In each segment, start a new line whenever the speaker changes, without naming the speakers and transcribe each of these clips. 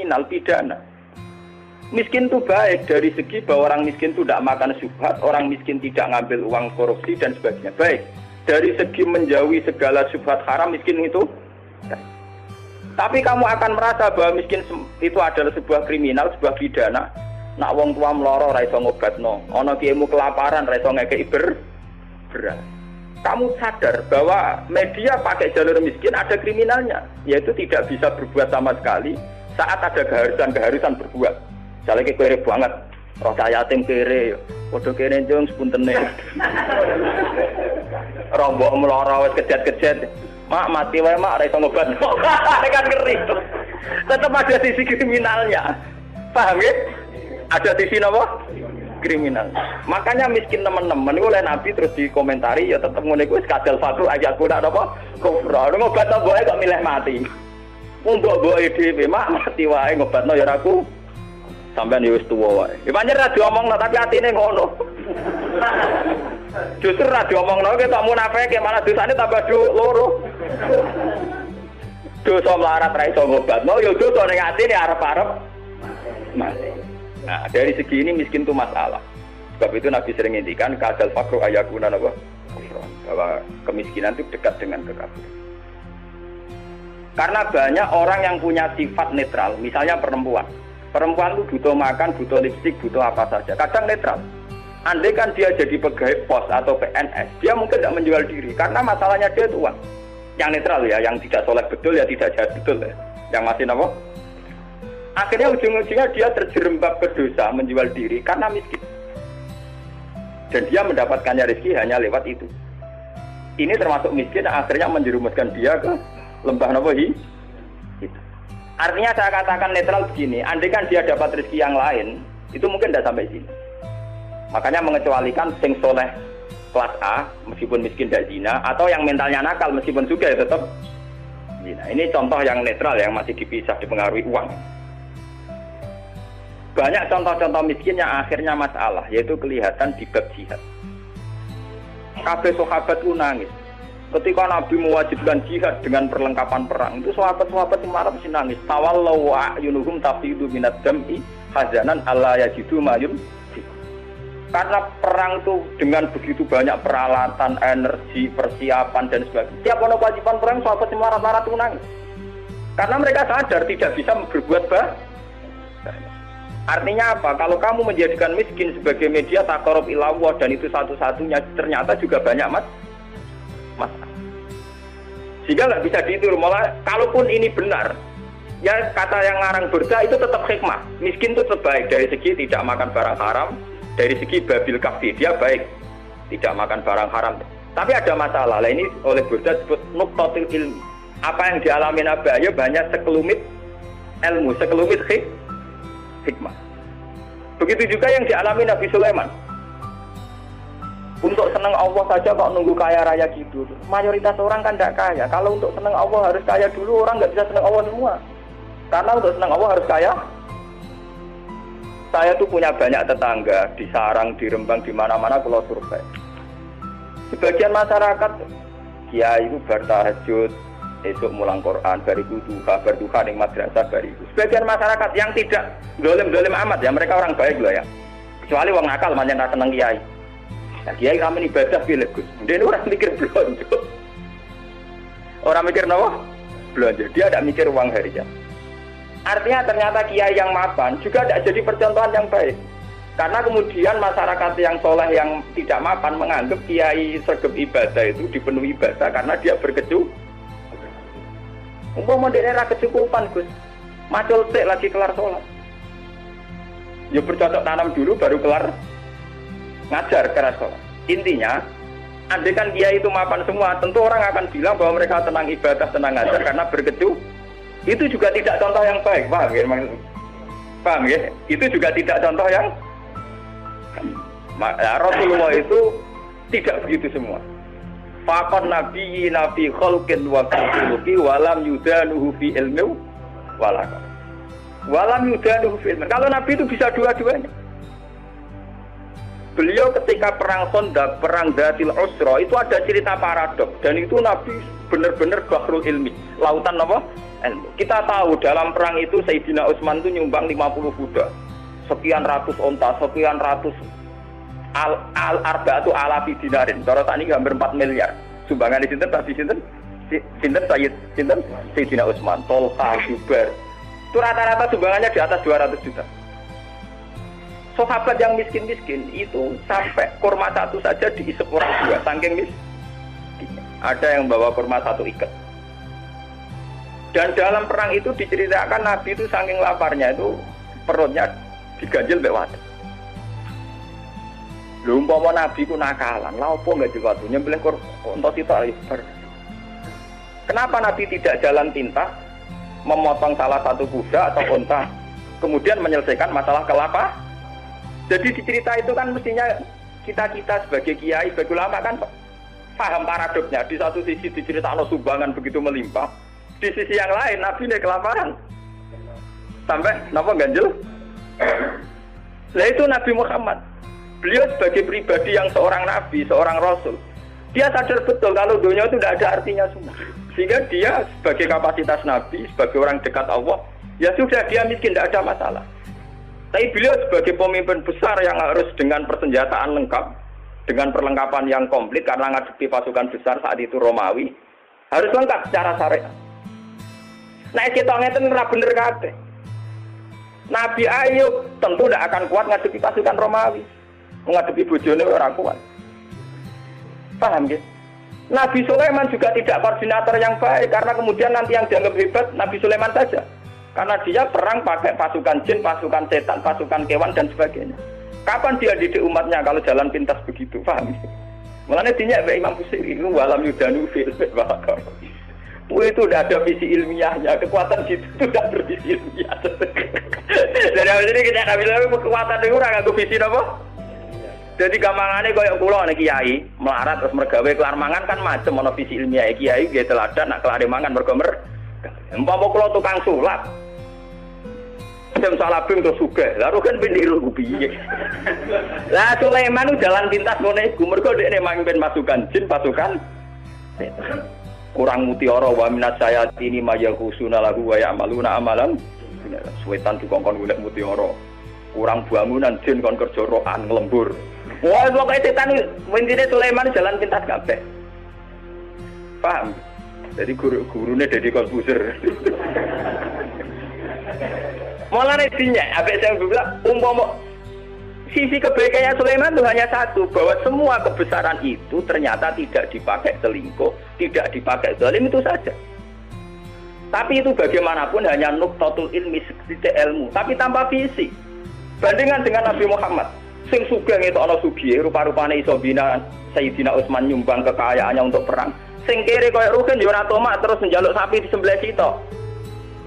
kriminal pidana. Miskin itu baik dari segi bahwa orang miskin itu tidak makan syubhat, orang miskin tidak ngambil uang korupsi dan sebagainya. Baik. Dari segi menjauhi segala syubhat haram, miskin itu baik. Tapi kamu akan merasa bahwa miskin itu adalah sebuah kriminal, sebuah pidana. Nak wong tua meloro ra iso ngobatno, ana kiaimu kelaparan ra iso ngekeki beras. Kamu sadar bahwa media pakai jalur miskin ada kriminalnya, yaitu tidak bisa berbuat sama sekali saat ada keharusan berbuat. Misalnya kere banget, roh cah yatim kere, podo kere jeng sepuntene. Roh mbok meloro wis kejet-kejet. Mak mati wae mak ra iso ngobat. Nek kan ngeri. Tetap ada sisi kriminalnya. Paham ya? Ada sisi apa? Kriminal. Makanya miskin teman-teman oleh Nabi terus dikomentari ya tetap ngene iku wis kadal fatu ayat kuda apa? Kufra. Ngobat boe kok milih mati. Wong mbok-mboke dhewe mak mati wae ngobatno ya aku. Sampeyan ya wis tuwa wae. Ya pancen ra diomongno tapi atine ngono. Justru ra diomongno ketok munafik malah dosane tambah loro. Dosa melarat ra iso ngobatno ya dosa ning atine arep-arep mati. Nah, dari segi ini miskin itu masalah. Sebab itu Nabi sering ngendikan kadal fakru ayakuna apa? Bahwa kemiskinan itu dekat dengan kekafiran. Karena banyak orang yang punya sifat netral, misalnya perempuan. Perempuan itu butuh makan, butuh lipstik, butuh apa saja. Kadang netral. Andai kan dia jadi pegawai pos atau PNS, dia mungkin tidak menjual diri. Karena masalahnya dia itu uang. Yang netral ya, yang tidak soleh betul ya tidak jahat betul ya. Yang masih apa? Akhirnya ujung-ujungnya dia terjerembab ke dosa menjual diri karena miskin. Dan dia mendapatkannya rezeki hanya lewat itu. Ini termasuk miskin akhirnya menjerumuskan dia ke lembah nawahi. Artinya saya katakan netral begini, andai kan dia dapat rezeki yang lain, itu mungkin tidak sampai sini. Makanya mengecualikan sing soleh kelas A, meskipun miskin tidak zina, atau yang mentalnya nakal meskipun juga ya tetap zina. Ini contoh yang netral yang masih dipisah dipengaruhi uang. Banyak contoh-contoh miskin yang akhirnya masalah, yaitu kelihatan di bab jihad. Kabeh sahabat itu nangis. Ketika Nabi mewajibkan jihad dengan perlengkapan perang, itu sahabat-sahabat yang marah mesti nangis. Tawallau wa'yunuhum tafidu minad dam'i hazanan alla yajidu mayun. Karena perang itu dengan begitu banyak peralatan, energi, persiapan dan sebagainya. Tiap ono kewajiban perang, sahabat yang marah-marah itu nangis. Karena mereka sadar tidak bisa berbuat baik. Artinya apa? Kalau kamu menjadikan miskin sebagai media taqarrub ila Allah dan itu satu-satunya, ternyata juga banyak masalah. Sehingga nggak bisa diitur. Malah kalaupun ini benar, ya kata yang ngarang Burda itu tetap hikmah. Miskin itu terbaik dari segi tidak makan barang haram, dari segi babil kafir dia baik, tidak makan barang haram. Tapi ada masalah. Lah ini oleh Burda disebut nuqtatil ilmi. Apa yang dialami Nabi Ayub banyak sekelumit ilmu, sekelumit hikmah. Begitu juga yang dialami Nabi Sulaiman. Untuk senang Allah saja kok nunggu kaya raya gitu. Mayoritas orang kan tidak kaya. Kalau untuk senang Allah harus kaya dulu, orang nggak bisa senang Allah semua. Karena untuk senang Allah harus kaya. Saya tuh punya banyak tetangga di Sarang, di Rembang, di mana-mana kalau survei. Sebagian masyarakat, ya itu bertahajud, esok mulang Quran, bariku duha, berduha di madrasah, bariku. Sebagian masyarakat yang tidak dolim-dolim amat ya, mereka orang baik loh ya. Kecuali orang nakal, manjan seneng kiai. Nah, kiai ramen ibadah pilih Gus. Dia orang mikir belanja. Orang mikir apa? Belanja. Dia tidak mikir uang harian. Artinya ternyata kiai yang mapan juga tidak jadi percontohan yang baik. Karena kemudian masyarakat yang soleh yang tidak mapan menganggap kiai sergap ibadah itu dipenuhi ibadah karena dia berkecukupan. Umpama daerah kecukupan Gus, macul sik lagi kelar sholat. Ya bercocok tanam dulu baru kelar ngajar keras sholat. Intinya, andai kan kiai itu mapan semua, tentu orang akan bilang bahwa mereka tenang ibadah, tenang ngajar karena berkecukupan. Itu juga tidak contoh yang baik, paham ya? Paham ya? Itu juga tidak contoh yang Rasulullah itu tidak begitu semua. Faqad nabiyyi nabi khalqin wa khuluqi walam yudanuhu fi ilmi walaqad. Walam yudanuhu fi ilmi. Kalau nabi itu bisa dua-duanya. Beliau ketika perang Khandaq, perang Dzatil Usra itu ada cerita paradok dan itu nabi benar-benar bahrul ilmi, lautan apa? ilmu. Kita tahu dalam perang itu Sayyidina Utsman itu nyumbang 50 kuda, sekian ratus onta, sekian ratus al-arba'atu alafi dinarin. Cara saat ini hampir 4 miliar. Sumbangan di sinten tadi sinten Sayyidina Utsman, Tolha, Zubair. Itu rata-rata sumbangannya di atas 200 juta. Sahabat yang miskin-miskin itu sampai kurma satu saja diisep orang dua, saking miskin. Ada yang bawa kurma satu ikat. Dan dalam perang itu diceritakan Nabi itu saking laparnya itu perutnya diganjil mbek wadah. Lho umpama Nabi ku nakalan, lha opo enggak diwatu nyembelih unta sitok. Kenapa Nabi tidak jalan pintas memotong salah satu kuda atau unta kemudian menyelesaikan masalah kelapa? Jadi di cerita itu kan mestinya kita sebagai kiai, sebagai ulama kan paham paradoksnya. Di satu sisi diceritakan sumbangan begitu melimpah, di sisi yang lain Nabi ini kelaparan sampai napa ganjel. Nah itu Nabi Muhammad. Beliau sebagai pribadi yang seorang Nabi, seorang Rasul, dia sadar betul kalau dunia itu tidak ada artinya semua. Sehingga dia sebagai kapasitas Nabi, sebagai orang dekat Allah, ya sudah dia miskin, tidak ada masalah. Tapi beliau sebagai pemimpin besar yang harus dengan persenjataan lengkap, dengan perlengkapan yang komplit karena ngadepi pasukan besar saat itu Romawi, harus lengkap secara syariat. Nah kita ngeten ora bener kabeh. Nabi Ayub tentu tidak akan kuat ngadepi pasukan Romawi. Ngadepi bojone ora kuat. Paham nggih? Nabi Sulaiman juga tidak koordinator yang baik karena kemudian nanti yang dianggap hebat Nabi Sulaiman saja. Karena dia perang pakai pasukan jin, pasukan setan, pasukan kewan dan sebagainya. Kapan dia didik umatnya kalau jalan pintas begitu? Paham? Mulanya dinyak Imam Busiri itu walam yudanu fil bakar. Itu udah ada visi ilmiahnya, kekuatan gitu sudah bervisi ilmiah. Jadi ini kita nggak bilang kekuatan itu orang nggak visi apa? Jadi gampangannya kayak kulo nih kiai melarat terus mergawe kelar mangan kan macam mono visi ilmiah kiai gitu teladan nak kelar mangan bergomer. Umpama kulo tukang sulap. Jam salabing terus sugih. Lalu kan pindiru piye. Lah Sulaiman itu jalan pintas ngene iku mergo dekne mamimpin pasukan jin, pasukan setan. Kurang mutiara wa minat sayatini mayahusuna lahu wa ya'maluna amalan. Setan dikongkon golek mutiara. Kurang bangunan jin kon kerja rokan nglembur. Wah, pokoke setan intine Sulaiman jalan pintas kabeh. Paham? Jadi gurune Deddy Corbuzier. Mulane dinyak, abek saya bilang umpama sisi kebaikannya Sulaiman itu hanya satu, bahwa semua kebesaran itu ternyata tidak dipakai selingkuh, tidak dipakai zalim itu saja. Tapi itu bagaimanapun hanya nuktatul ilmi, sedikit ilmu, tapi tanpa visi. Bandingan dengan Nabi Muhammad, sing sugeng itu ana sugih, rupa-rupane iso bina Sayyidina Utsman nyumbang kekayaannya untuk perang. Sing kere koyo Rugen yo ora tomak terus njaluk sapi di sebelah situ.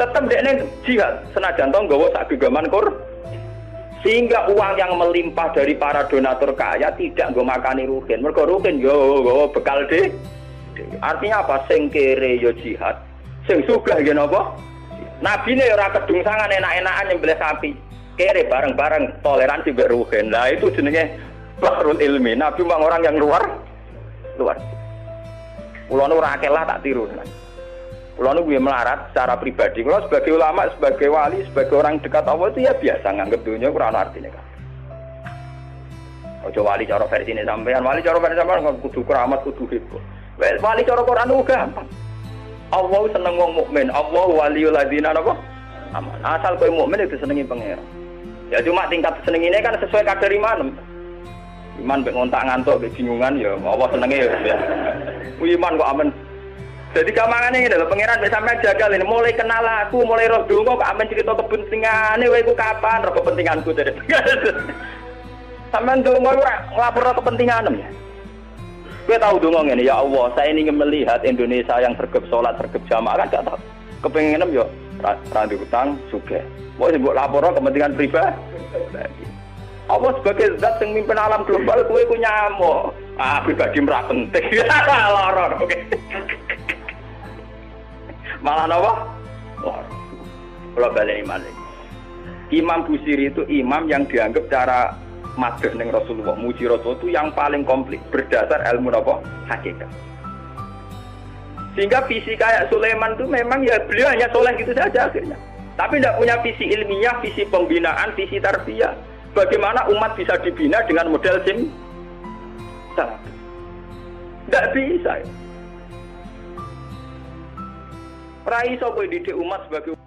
Tetep dekne jihad senajan to nggawa sak gegaman kur. Sehingga uang yang melimpah dari para donatur kaya tidak nggo makani Rugen. Mergo Rugen yo nggawa bekal de. Artinya apa? Sing kere yo jihad. Sing sugih nggih napa? Nabine ora kedungsangan enak-enakan nyembelih sapi. Kere bareng-bareng toleransi mbek Rugen. Lah itu jenenge bahrul ilmi. Nabi memang orang yang luar. Kulo nu ora akeh lah tak tiru. Kulo nu melarat secara pribadi. Kulo sebagai ulama, sebagai wali, sebagai orang dekat Allah itu ya biasa nganggep dunia ora ana artine kan. Ojo wali cara versine sampean, wali cara versi sampean kudu keramat, kudu heboh. Wali cara Quran ku gampang. Allah seneng wong mukmin, Allah waliyul ladzina apa? Aman. Asal kowe mukmin itu senengi pangeran. Ya cuma tingkat senengine kan sesuai kadar iman. Iman mbek ngontak ngantuk mbek bingungan ya Allah senenge ya. Iman kok aman. Jadi gampangane ngene lho pangeran mbek sampean jagal ini mulai kenal aku, mulai roh donga kok amen cerita kepentingane kowe iku kapan roh kepentinganku dari. Sampeyan donga ora nglapor kepentinganem ya. Kowe tahu donga ngene ya Allah, saya ingin melihat Indonesia yang sergap salat, sergap jamaah kan gak tahu. Kepengenem yo ra utang sugih. Mau mbok lapor kepentingan pribadi. Allah sebagai zat yang mimpin alam global, kowe ku nyamuk. Pribadi ora penting. Loro. Oke. Malah napa? Kalau balik iman. Imam Busiri itu imam yang dianggap cara madheh ning Rasulullah, muji Rasul itu yang paling komplit berdasar ilmu napa? Hakikat. Sehingga visi kayak Sulaiman itu memang ya beliau hanya soleh gitu saja akhirnya. Tapi tidak punya visi ilmiah, visi pembinaan, visi tarbiyah. Bagaimana umat bisa dibina dengan model salah. Tidak bisa. Rai iso kowe didik umat sebagai